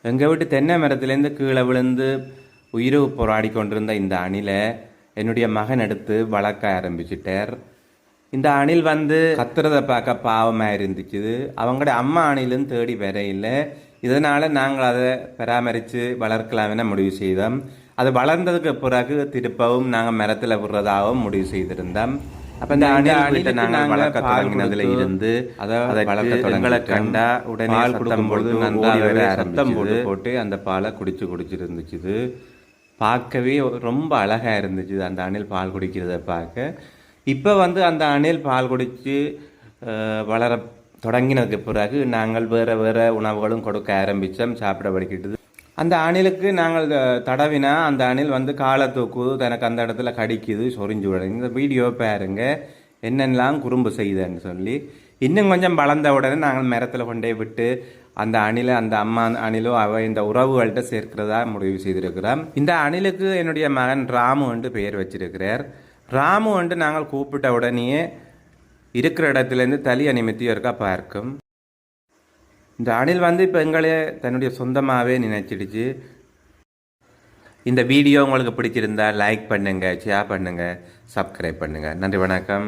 எங்கள் வீட்டு தென்னை மரத்துலேருந்து கீழே விழுந்து உயிருக்கு போராடி கொண்டிருந்த இந்த அணிலை என்னுடைய மகன் எடுத்து வளர்க்க ஆரம்பிச்சிட்டார். இந்த அணில் வந்து கத்துறதை பார்க்க பாவமாக இருந்துச்சு. அவங்களோட அம்மா அணிலும் தேடி வர இல்லை. இதனால் நாங்கள் அதை பராமரித்து வளர்க்கலாம்னு முடிவு செய்தோம். அது வளர்ந்ததுக்கு பிறகு திருப்பவும் நாங்கள் மரத்தில் விடுறதாகவும் முடிவு செய்திருந்தோம். அப்போ இந்த அணிலை நாங்கள் வளர்க்க தொடங்கினதுல இருந்து அதை வளர்க்க தொடங்களை கண்டா உடனே சத்தம் பொழுது நன்றாக சத்தம் போட்டு அந்த பாலை குடிச்சிருந்துச்சு. பார்க்கவே ரொம்ப அழகாக இருந்துச்சு அந்த அணில் பால் குடிக்கிறத பார்க்க. இப்போ வந்து அந்த அணில் பால் குடித்து வளர தொடங்கினதுக்கு பிறகு நாங்கள் வேறு உணவுகளும் கொடுக்க ஆரம்பித்தோம். சாப்பிட படிக்கிட்டது அந்த அணிலுக்கு நாங்கள் தடவினா அந்த அணில் வந்து காலை தூக்குது, தனக்கு அந்த இடத்துல கடிக்குது, சொரிஞ்சு விடுது. இந்த வீடியோ பாருங்க என்னென்னலாம் குறும்பு செய்யுதுன்னு சொல்லி. இன்னும் கொஞ்சம் வளர்ந்த உடனே நாங்கள் மரத்தில் கொண்டே விட்டு அந்த அணிலை அந்த அம்மா அணிலோ இந்த உறவுகள்கிட்ட சேர்க்கிறதா முடிவு செய்திருக்கிறோம். இந்த அணிலுக்கு என்னுடைய மகன் ராமு என்று பெயர் வச்சிருக்கிறார். ராமு என்று நாங்கள் கூப்பிட்ட உடனேயே இருக்கிற இடத்துலேருந்து தலியை நிமித்தி இருக்கா பார்க்கும். இந்த அணில் வந்து இப்போ எங்களே தன்னுடைய சொந்தமாகவே நினைச்சிடுச்சு. இந்த வீடியோ உங்களுக்கு பிடிச்சிருந்தா லைக் பண்ணுங்கள், ஷேர் பண்ணுங்கள், சப்ஸ்கிரைப் பண்ணுங்கள். நன்றி, வணக்கம்.